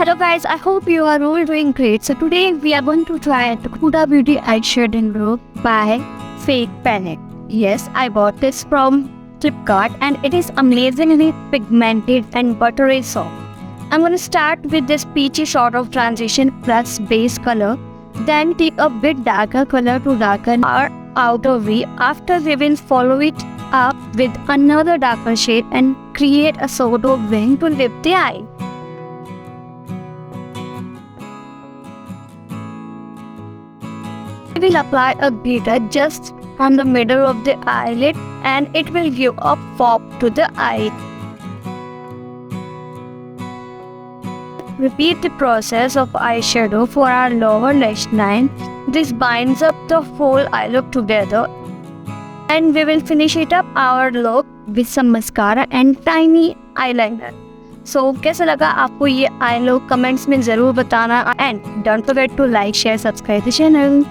Hello guys, I hope you are all doing great. So today we are going to try the Huda Beauty eyeshadow look by Fake Palette. Yes, I bought this from Flipkart and it is amazingly pigmented and buttery soft. I'm going to start with this peachy sort of transition plus base color. Then take a bit darker color to darken our outer V. After we will follow it up with another darker shade and create a sort of wing to lift the eye. We will apply a glitter just on the middle of the eyelid and it will give a pop to the eye. Repeat the process of eyeshadow for our lower lash line. This binds up the whole eye look together. And we will finish it up our look with some mascara and tiny eyeliner. So कैसा लगा आपको ये I look comments में ज़रूर बताना and don't forget to like, share, subscribe the channel.